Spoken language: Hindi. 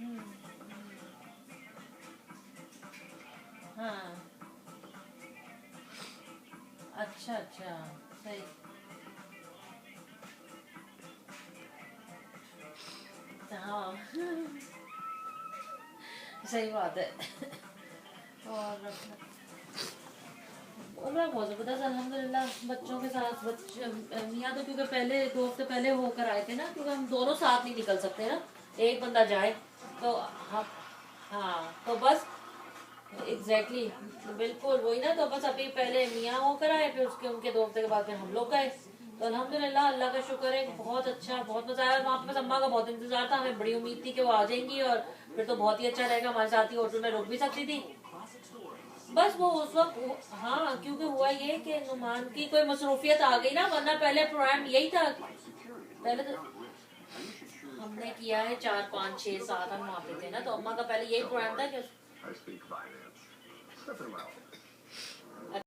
हम्म, हाँ। अच्छा अच्छा। सही। हाँ सही बात है। और उम्र बहुत ज़बरदस्त अल्हम्दुलिल्लाह बच्चों के साथ। बच्चे मियाँ तो क्योंकि पहले 2 हफ्ते पहले होकर आए थे ना, क्योंकि हम दोनों साथ नहीं निकल सकते ना, एक बंदा जाए तो हम। हाँ तो बस एग्जैक्टली exactly, बिल्कुल वही ना। तो बस अभी पहले मियाँ होकर आए, फिर उसके उनके 2 हफ्ते के बाद फिर हम लोग गए। तो अल्हम्दुलिल्लाह अल्लाह का शुक्र है, बहुत अच्छा, बहुत मजा आया वहाँ पे। बस अम्मा का बहुत इंतजार था, हमें बड़ी उम्मीद थी कि वो आ जाएंगी और फिर तो बहुत ही अच्छा रहेगा, हमारे साथ ही होटल में रुक भी सकती थी। बस वो उस वक्त, हाँ क्योंकि हुआ ये कि नुमान की कोई मसरूफियत आ गई ना, वरना पहले प्रोग्राम यही था। पहले तो हमने किया है 4 5 6 7, हम वहाँ पे थे ना, तो अम्मा का पहले यही प्रोग्राम था कि